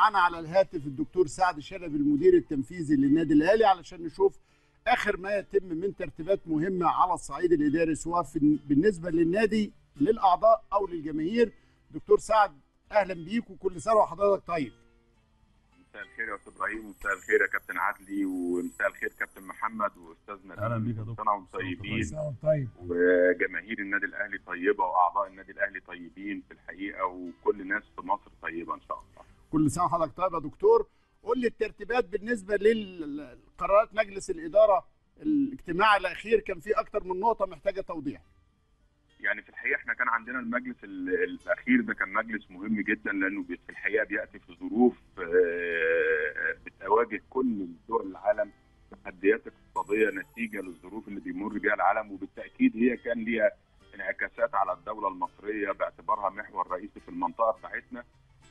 معانا على الهاتف الدكتور سعد شلبي المدير التنفيذي للنادي الاهلي علشان نشوف اخر ما يتم من ترتيبات مهمه على الصعيد الاداري، سواء بالنسبه للنادي للاعضاء او للجماهير. دكتور سعد اهلا بيك وكل سنه وحضرتك طيب. مساء الخير يا استاذ ابراهيم، ومساء الخير يا كابتن عدلي، ومساء الخير كابتن محمد واستاذنا. اهلا بيك يا دكتور. سنه وانتم طيبين. طيب. وجماهير النادي الاهلي طيبه واعضاء النادي الاهلي طيبين في الحقيقه، وكل الناس في مصر طيبه ان شاء الله. كل سنه وحضرتك طيب يا دكتور. قول لي الترتيبات بالنسبه للقرارات مجلس الاداره. الاجتماع الاخير كان فيه اكتر من نقطه محتاجه توضيح. يعني في الحقيقه احنا كان عندنا المجلس الاخير ده كان مجلس مهم جدا، لانه في الحقيقه بياتي في ظروف بتواجه كل دول العالم تحديات اقتصاديه نتيجه للظروف اللي بيمر بها العالم، وبالتاكيد هي كان ليها انعكاسات على الدوله المصريه باعتبارها محور رئيسي في المنطقه بتاعتنا.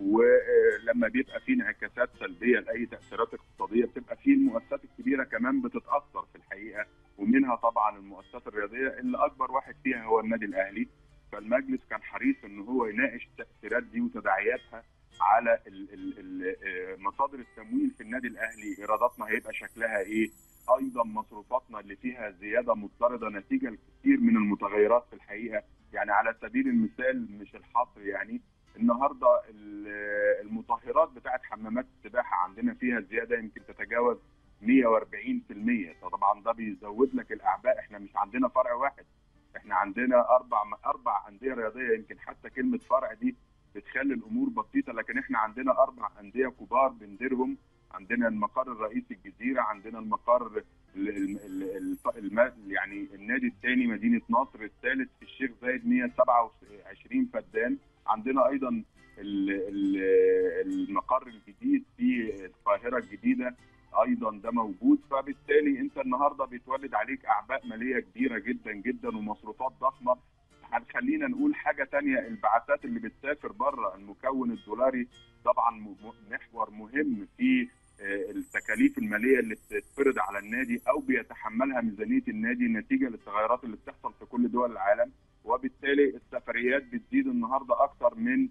ولما بيبقى في انعكاسات سلبيه لاي تاثيرات اقتصاديه بتبقى في المؤسسات الكبيره كمان بتتاثر في الحقيقه، ومنها طبعا المؤسسات الرياضيه اللي اكبر واحد فيها هو النادي الاهلي. فالمجلس كان حريص ان هو يناقش التاثيرات دي وتداعياتها على مصادر التمويل في النادي الاهلي، ايراداتنا هيبقى شكلها ايه، ايضا مصروفاتنا اللي فيها زياده مضطرده نتيجه لكثير من المتغيرات في الحقيقه. يعني على سبيل المثال مش الحصر، يعني النهارده المطهرات بتاعت حمامات السباحه عندنا فيها زياده يمكن تتجاوز 140%. فطبعا ده بيزود لك الاعباء. احنا مش عندنا فرع واحد، احنا عندنا اربع انديه رياضيه. يمكن حتى كلمه فرع دي بتخلي الامور بسيطه، لكن احنا عندنا 4 انديه كبار بنديرهم. عندنا المقر الرئيسي الجزيره، عندنا المقر يعني النادي الثاني مدينه نصر، الثالث في الشيخ زايد 127 فدان. عندنا ايضا المقر الجديد في القاهره الجديده ايضا ده موجود. فبالتالي انت النهارده بيتولد عليك اعباء ماليه كبيره جدا جدا ومصروفات ضخمه. خلينا نقول حاجه ثانيه، البعثات اللي بتسافر بره، المكون الدولاري طبعا محور مهم في التكاليف الماليه اللي بتتفرض على النادي او بيتحملها ميزانيه النادي نتيجه للتغيرات اللي بتحصل في كل دول العالم. وبالتالي السفريات بتزيد النهارده اكثر من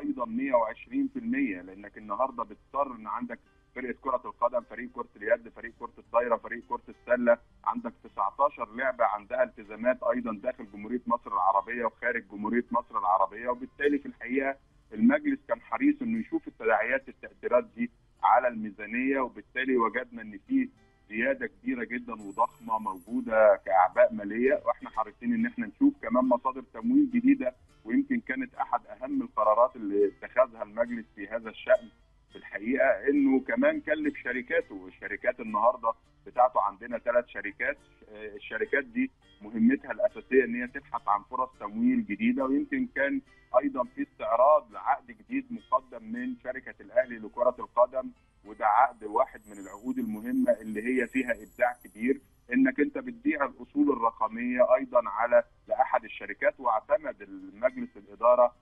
ايضا 120%، لانك النهارده بتضطر ان عندك فرقه كره القدم، فريق كره اليد، فريق كره الطايره، فريق كره السله، عندك 19 لعبه عندها التزامات ايضا داخل جمهوريه مصر العربيه وخارج جمهوريه مصر العربيه. وبالتالي في الحقيقه المجلس كان حريص انه يشوف التداعيات التاثيرات دي على الميزانيه، وبالتالي وجدنا ان في زياده كبيره جدا وضخمه موجوده كاعباء ماليه، واحنا حريصين ان احنا نشوف كمان مصادر تمويل جديده. ويمكن كانت احد اهم القرارات اللي اتخذها المجلس في هذا الشان في الحقيقه انه كمان كلف شركاته. الشركات النهارده بتاعته عندنا 3 شركات. الشركات دي مهمتها الاساسيه ان هي تبحث عن فرص تمويل جديده، ويمكن كان ايضا في استعراض لعقد جديد مقدم من شركه الاهلي لكره القدم، وده عقد واحد من العقود المهمه اللي هي فيها ابداع كبير، انك انت بتبيع الاصول الرقميه ايضا على لاحد الشركات. واعتمد المجلس الاداره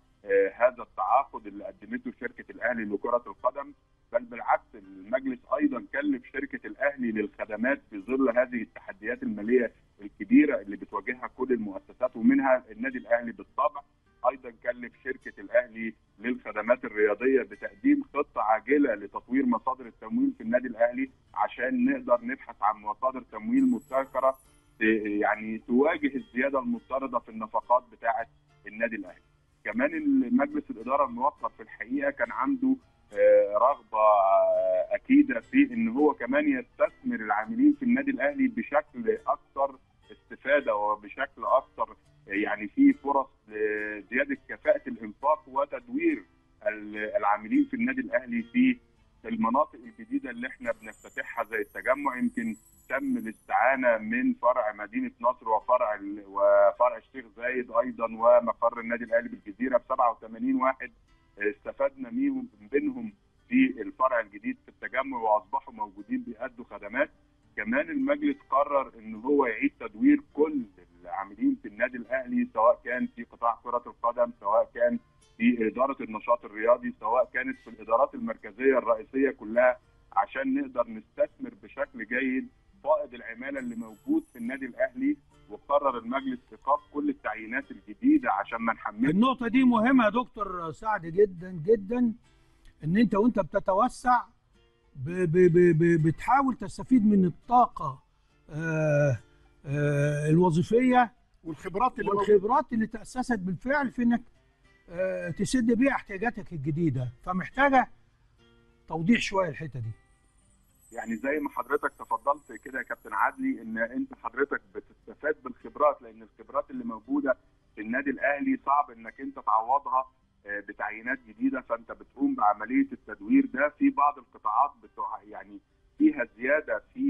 هذا التعاقد اللي قدمته شركه الاهلي لكره القدم، بل بالعكس المجلس ايضا كلف شركه الاهلي للخدمات في ظل هذه التحديات الماليه الكبيره اللي بتواجهها كل المؤسسات ومنها النادي الاهلي بالطبع. ايضا كلف شركه الاهلي للخدمات الرياضيه بتقديم خطه عاجله لتطوير مصادر التمويل في النادي الاهلي عشان نقدر نبحث عن مصادر تمويل مبتكره يعني تواجه الزياده المضطرده في النفقات بتاعه النادي الاهلي. كمان المجلس الاداره الموقر في الحقيقه كان عنده رغبه اكيده في ان هو كمان يستثمر العاملين في النادي الاهلي بشكل اكثر استفاده وبشكل اكثر يعني في فرص لزياده كفاءه الانفاق وتدوير العاملين في النادي الاهلي في المناطق الجديده اللي احنا بنفتتحها زي التجمع. يمكن تم الاستعانه من فرع مدينه نصر وفرع الشيخ زايد ايضا ومقر النادي الاهلي بالجزيره ب 87 واحد استفدنا منهم في الفرع الجديد في التجمع واصبحوا موجودين بيأدوا خدمات. كمان المجلس قرر ان هو يعيد تدوير كل العاملين في النادي الاهلي، سواء كان في قطاع كره القدم، سواء كان في اداره النشاط الرياضي، سواء كانت في الادارات المركزيه الرئيسيه كلها، عشان نقدر نستثمر بشكل جيد فائض العماله اللي موجود في النادي الاهلي. وقرر المجلس ايقاف كل التعيينات الجديده عشان ما نحملش. النقطه دي مهمه يا دكتور سعد جدا جدا، ان انت وانت بتتوسع بتحاول تستفيد من الطاقه الوظيفيه والخبرات اللي تأسست بالفعل في انك تسد بيها احتياجاتك الجديده، فمحتاجه توضيح شويه الحته دي. يعني زي ما حضرتك تفضلت كده يا كابتن عدلي، ان انت حضرتك بتستفاد بالخبرات، لان الخبرات اللي موجوده في النادي الاهلي صعب انك انت تعوضها بتعيينات جديده، فانت بتقوم بعمليه التدوير ده في بعض القطاعات يعني فيها زياده في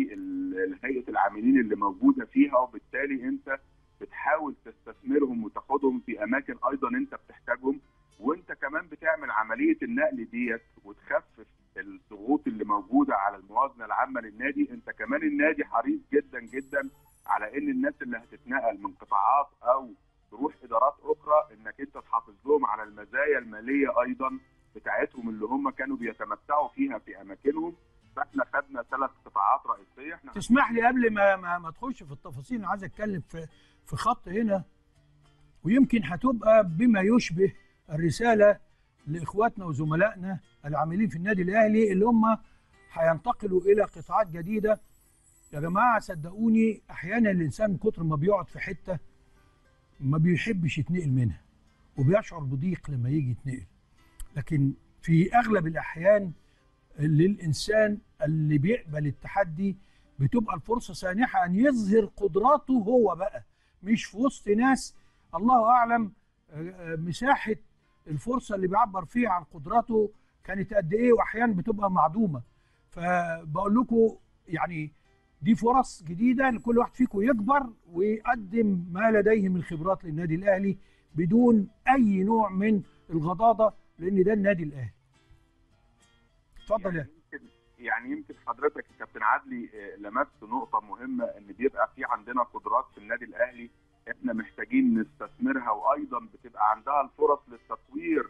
هيئه العاملين اللي موجوده فيها، وبالتالي انت بتحاول تستثمرهم وتاخدهم في اماكن ايضا انت بتحتاجهم، وانت كمان بتعمل عمليه النقل ديت وتخفف الضغوط اللي موجوده على الموازنه العامه للنادي. انت كمان النادي حريص جدا جدا على ان الناس اللي هتتنقل من قطاعات او تروح ادارات اخرى انك انت تحافظ لهم على المزايا الماليه ايضا بتاعتهم اللي هم كانوا بيتمتعوا فيها في اماكنهم. فاحنا خدنا 3 قطاعات رئيسيه. احنا تسمح لي قبل ما تخش في التفاصيل، انا عايز اتكلم في خط هنا، ويمكن هتبقى بما يشبه الرساله لاخواتنا وزملائنا العاملين في النادي الاهلي اللي هم هينتقلوا الى قطاعات جديده. يا جماعه صدقوني، احيانا الانسان من كتر ما بيقعد في حته ما بيحبش يتنقل منها، وبيشعر بضيق لما يجي يتنقل. لكن في اغلب الاحيان للانسان اللي بيقبل التحدي بتبقى الفرصه سانحه ان يظهر قدراته هو بقى، مش في وسط ناس الله اعلم مساحه الفرصه اللي بيعبر فيها عن قدراته كانت قد ايه، واحيانا بتبقى معدومه. فبقول لكم يعني دي فرص جديده لكل واحد فيكم يكبر ويقدم ما لديه من خبرات للنادي الاهلي بدون اي نوع من الغضاضه، لان ده النادي الاهلي. اتفضل. يعني يمكن حضرتك يا كابتن عدلي لمست نقطه مهمه، ان بيبقى في عندنا قدرات في النادي الاهلي احنا محتاجين نستثمرها، وايضا بتبقى عندها الفرص للتطوير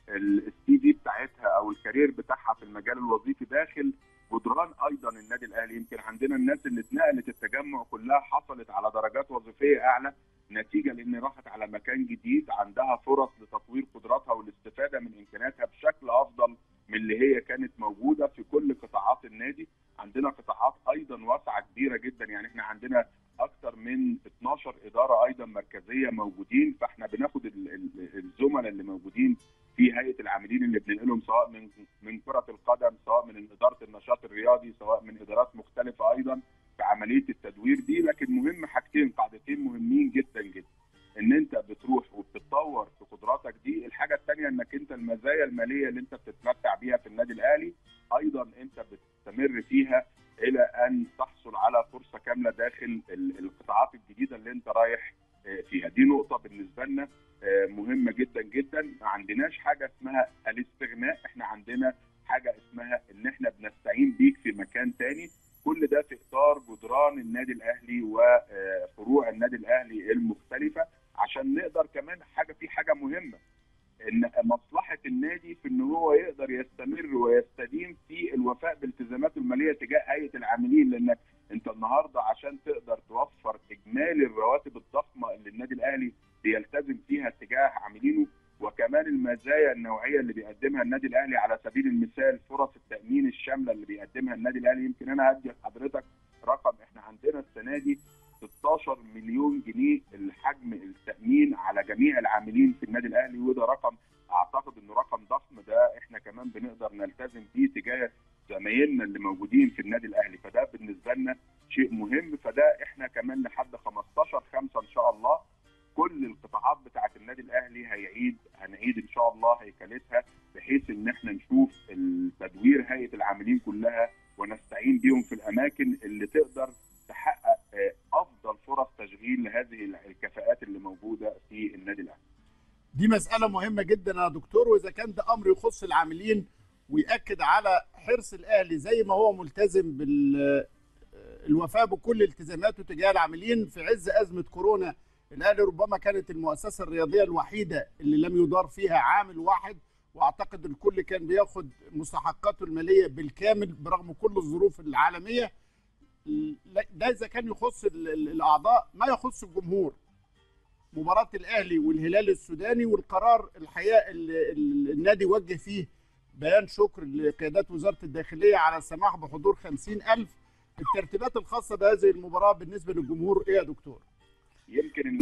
السي في بتاعتها او الكارير بتاعها في المجال الوظيفي داخل جدران ايضا النادي الاهلي. يمكن عندنا الناس اللي اتنقلت التجمع كلها حصلت على درجات وظيفيه اعلى نتيجه لان راحت على مكان جديد عندها فرص لتطوير قدراتها والاستفاده من امكانياتها بشكل افضل من اللي هي كانت موجوده في كل قطاعات النادي. عندنا قطاعات ايضا واسعه كبيره جدا، يعني احنا عندنا اكثر من 12 اداره ايضا مركزيه موجودين، فاحنا بناخد الزملاء اللي موجودين في هيئه العاملين اللي بننقلهم سواء من كره القدم، سواء من اداره النشاط الرياضي، سواء من ادارات مختلفه ايضا في عمليه التدوير دي. لكن مهم حاجتين، قاعدتين مهمين جدا جدا، ان انت بتروح وبتتطور في قدراتك دي. الحاجه الثانيه انك انت المزايا الماليه اللي انت بتتمتع بيها في النادي الاهلي ايضا انت بتستمر فيها الى ان تحصل على فرصه كامله داخل القطاعات الجديده اللي انت رايح فيها. دي نقطه بالنسبه لنا مهمه جدا جدا. ما عندناش حاجه اسمها الاستغناء، احنا عندنا حاجه اسمها ان احنا بنستعين بيك في مكان تاني. كل ده في اطار جدران النادي الاهلي وفروع النادي الاهلي المختلفه، عشان نقدر كمان حاجه مهمه، ان مصلحه النادي في ان هو يقدر يستمر ويستديم في الوفاء بالتزاماته الماليه تجاه هيئه العاملين. لانك انت النهارده عشان تقدر توفر اجمالي الرواتب الضخمه اللي النادي الاهلي بيلتزم فيها تجاه عاملينه، وكمان المزايا النوعيه اللي بيقدمها النادي الاهلي، على سبيل المثال فرص التامين الشامله اللي بيقدمها النادي الاهلي. يمكن انا هدي لحضرتك رقم، احنا عندنا السنه دي 16 مليون جنيه الحجم التامين على جميع العاملين في النادي الاهلي، وده رقم اعتقد انه رقم ضخم. ده احنا كمان بنقدر نلتزم بيه تجاه زمايلنا اللي موجودين في النادي الاهلي، فده بالنسبه لنا شيء مهم. فده احنا كمان لحد 15/5 ان شاء الله كل القطاعات بتاعه النادي الاهلي هنعيد ان شاء الله هيكلتها، بحيث ان احنا نشوف تدوير هيئه العاملين كلها ونستعين بيهم في الاماكن اللي تقدر تحقق افضل فرص تشغيل لهذه الكفاءات اللي موجوده في النادي الاهلي. دي مساله مهمه جدا يا دكتور، واذا كان ده امر يخص العاملين ويأكد على حرص الاهلي زي ما هو ملتزم بالوفاء بكل التزاماته تجاه العاملين في عز ازمه كورونا. الاهلي ربما كانت المؤسسه الرياضيه الوحيده اللي لم يدار فيها عامل واحد، واعتقد الكل كان بياخد مستحقاته الماليه بالكامل برغم كل الظروف العالميه. ده اذا كان يخص الاعضاء. ما يخص الجمهور، مباراه الاهلي والهلال السوداني والقرار الحقيقه اللي النادي وجه فيه بيان شكر لقيادات وزاره الداخليه على السماح بحضور 50,000. الترتيبات الخاصه بهذه المباراه بالنسبه للجمهور ايه يا دكتور؟ يمكن يعني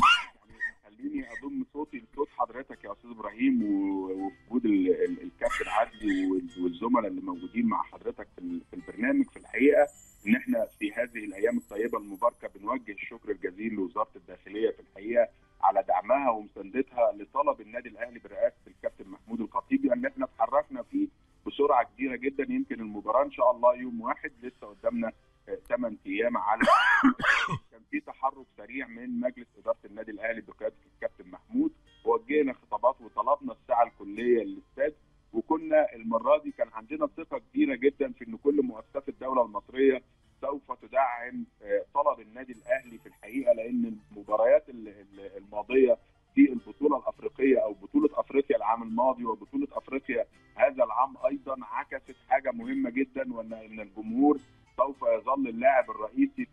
خليني اضم صوتي لصوت حضرتك يا استاذ ابراهيم ووجود الكابتن عدلي والزملاء اللي موجودين مع حضرتك في البرنامج. في الحقيقه ان احنا في هذه الايام الطيبه المباركه بنوجه الشكر الجزيل لوزاره الداخليه في الحقيقه على دعمها ومساندتها لطلب النادي الاهلي برئاسه الكابتن محمود الخطيب، لان احنا اتحركنا فيه بسرعه كبيره جدا. يمكن المباراه ان شاء الله يوم 1 لسه قدامنا 8 ايام على كان في تحرك سريع من مجلس اداره النادي الاهلي بقياده الكابتن محمود، ووجهنا خطابات وطلبنا الساعه الكليه للاستاد. وكنا المره دي كان عندنا ثقه كبيره جدا في ان كل مؤسسات الدوله المصريه سوف تدعم طلب النادي الاهلي في الحقيقه، لان المباريات الماضيه في البطوله الافريقيه او بطوله افريقيا العام الماضي وبطوله افريقيا هذا العام ايضا عكست حاجه مهمه جدا، وان الجمهور سوف يظل اللاعب الرئيسي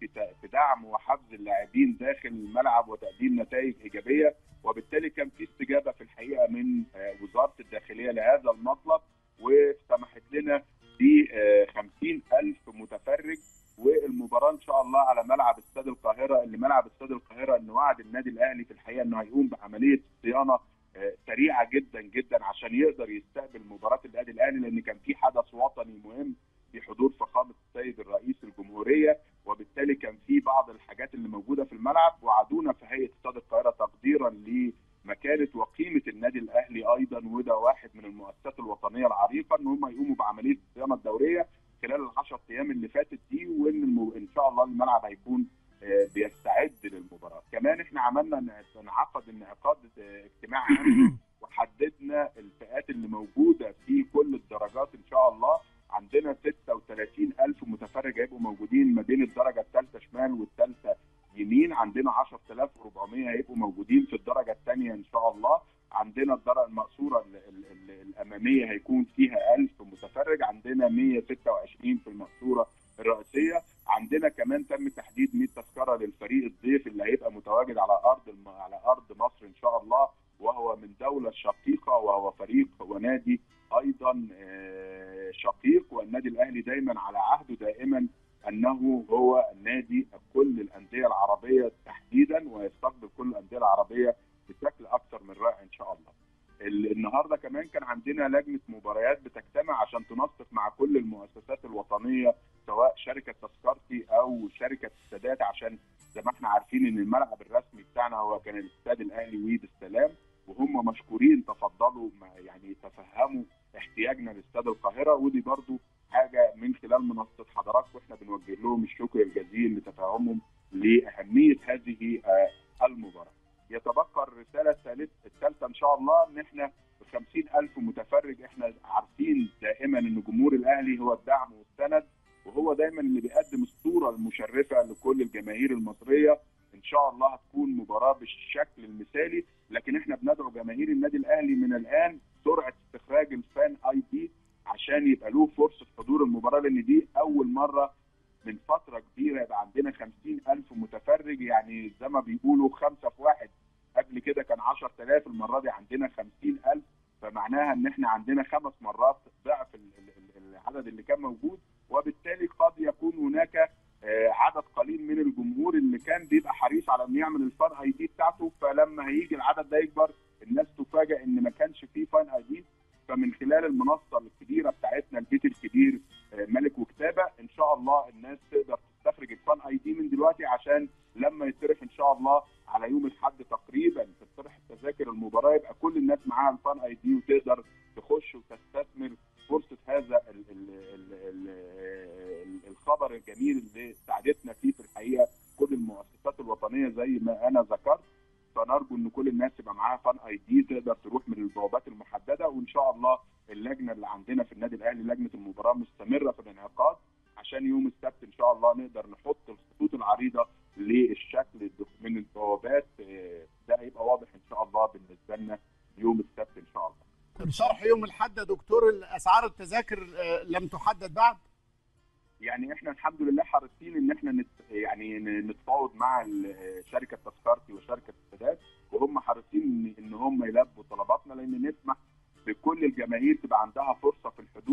في دعم وحفز اللاعبين داخل الملعب وتقديم نتائج ايجابيه. وبالتالي كان في استجابه في الحقيقه من وزاره الداخليه لهذا المطلب، وسمحت لنا ب 50,000 متفرج. والمباراه ان شاء الله على ملعب استاد القاهره، اللي ملعب استاد القاهره ان وعد النادي الاهلي في الحقيقه انه هيقوم بعمليه صيانه سريعه جدا جدا عشان يقدر يستقبل مباراه النادي الاهلي، لان كان في حدث وطني مهم في حضور فخامه السيد الرئيس الجمهوريه، وبالتالي كان في بعض الحاجات اللي موجوده في الملعب. وعدونا في هيئه استاد القاهره تقديرا لمكانه وقيمه النادي الاهلي ايضا، وده واحد من المؤسسات الوطنيه العريقه، ان هم يقوموا بعمليه الصيانه الدوريه خلال ال10 ايام اللي فاتت دي، وان ان شاء الله الملعب هيكون بيستعد للمباراه. كمان احنا عملنا انعقاد اجتماع وحددنا الفئات اللي موجوده في كل الدرجات. ان شاء الله عندنا 36,000 متفرج هيبقوا موجودين ما بين الدرجه الثالثه شمال والثالثه يمين. عندنا 10,400 هيبقوا موجودين في الدرجه الثانيه ان شاء الله. عندنا الدرجه المقصوره الاماميه هيكون فيها 1000 متفرج. عندنا 126 في المقصوره الرئيسيه. عندنا كمان تم تحديد 100 تذكره للفريق الضيف اللي هيبقى متواجد على ارض مصر ان شاء الله، وهو من دوله شقيقه، وهو فريق ونادي ايضا شقيق. والنادي الاهلي دايما على عهده دائما انه هو نادي كل الانديه العربيه تحديدا، ويستقبل كل الانديه العربيه بشكل اكثر من رائع ان شاء الله. النهارده كمان كان عندنا لجنه مباريات بتجتمع عشان تنسق مع كل المؤسسات الوطنيه، سواء شركه تذكرتي او شركه السادات، عشان زي ما احنا عارفين ان الملعب الرسمي بتاعنا هو كان الاستاد الاهلي ويد السلام، وهم مشكورين تفضلوا يعني تفهموا احتياجنا لاستاد القاهره. ودي برضو حاجه من خلال منصه حضراتكم واحنا بنوجه لهم الشكر الجزيل لتفهمهم لاهميه هذه المباراه. يتبقى الرساله الثالثه ان شاء الله ان احنا ب 50,000 متفرج. احنا عارفين دائما ان جمهور الاهلي هو الدعم والسند، وهو دايما اللي بيقدم الصوره المشرفه لكل الجماهير المصريه. ان شاء الله هتكون مباراه بالشكل المثالي، لكن احنا بندعو جماهير النادي الاهلي من الان سرعه استخراج الفان اي دي عشان يبقى له فرصه حضور المباراه، لان دي اول مره من فتره كبيره يبقى عندنا 50,000 متفرج. يعني زي ما بيقولوا 5 في 1. قبل كده كان 10,000، المره دي عندنا 50,000، فمعناها ان احنا عندنا 5 مرات ضعف العدد اللي كان موجود. وبالتالي قد يكون هناك عدد قليل من الجمهور اللي كان بيبقى حريص على انه يعمل الفان اي دي بتاعته، فلما هيجي العدد ده يكبر الناس تفاجئ ان ما كانش فيه فان اي دي. فمن خلال المنصه الكبيره بتاعتنا البيت الكبير ملك وكتابه، ان شاء الله الناس تقدر تستخرج الفان اي دي من دلوقتي، عشان لما يطرح ان شاء الله على يوم الاحد تقريبا تطرح التذاكر المباراه يبقى كل الناس معاها الفان اي دي وتقدر تخش وتستثمر فرصه هذا الخبر الجميل اللي ساعدتنا فيه في الحقيقه كل المؤسسات الوطنيه زي ما انا ذكرت. فنرجو ان كل الناس يبقى معاها فان اي دي تقدر تروح من البوابات المحدده. وان شاء الله اللجنه اللي عندنا في النادي الاهلي لجنه المباراه مستمره في الانعقاد عشان يوم السبت ان شاء الله نقدر نحط الخطوط العريضه للشكل من البوابات. ده هيبقى واضح ان شاء الله بالنسبه لنا يوم السبت ان شاء الله. الشرح يوم الاحد يا دكتور، اسعار التذاكر لم تحدد بعد؟ يعني احنا الحمد لله حريصين ان احنا نتفاوض مع شركه تذكرتي وشركه السادات، وهم حريصين ان هم يلبوا طلباتنا، لان نسمح لكل الجماهير تبقى عندها فرصه في الحضور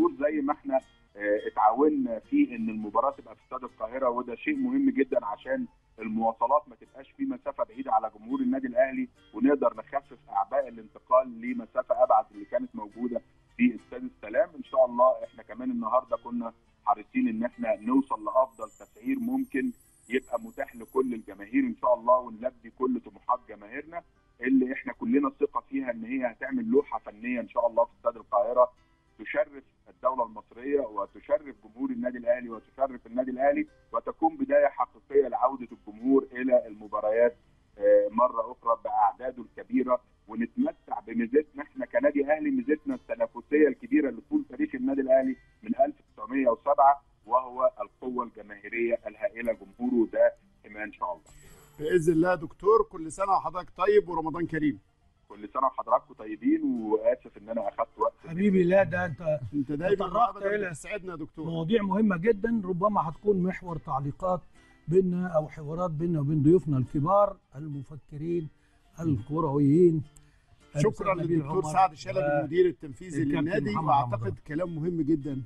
وده شيء مهم جدا عشان المواصلات ما تبقاش في مسافه بعيده على جمهور النادي الاهلي، ونقدر نخفف اعباء الانتقال لمسافه ابعد اللي كانت موجوده في استاد السلام. ان شاء الله احنا كمان النهارده كنا حريصين ان احنا نوصل لافضل تسعير ممكن يبقى متاح لكل الجماهير ان شاء الله، ونلبي كل طموحات جماهيرنا اللي احنا كلنا ثقه فيها ان هي هتعمل لوحه فنيه ان شاء الله في استاد القاهره تشرف الدوله المصريه وتشرف جمهور النادي الاهلي وتشرف النادي الاهلي، وتكون بدايه حقيقيه لعوده الجمهور الى المباريات مره اخرى باعداده الكبيره، ونتمتع بميزتنا احنا كنادي اهلي، ميزتنا التنافسيه الكبيره اللي طول تاريخ النادي الاهلي من 1907 وهو القوه الجماهيريه الهائله، جمهوره ده ان شاء الله. باذن الله يا دكتور، كل سنه وحضرتك طيب ورمضان كريم. كل سنه وحضراتكم طيبين، واسف ان انا اخذت وقت. حبيبي لا ده انت دايما تطرقت الى تسعدنا يا دكتور. مواضيع مهمه جدا، ربما هتكون محور تعليقات بيننا او حوارات بيننا وبين ضيوفنا الكبار المفكرين الكرويين. شكرا للدكتور سعد شلبي المدير التنفيذي للنادي، واعتقد كلام مهم جدا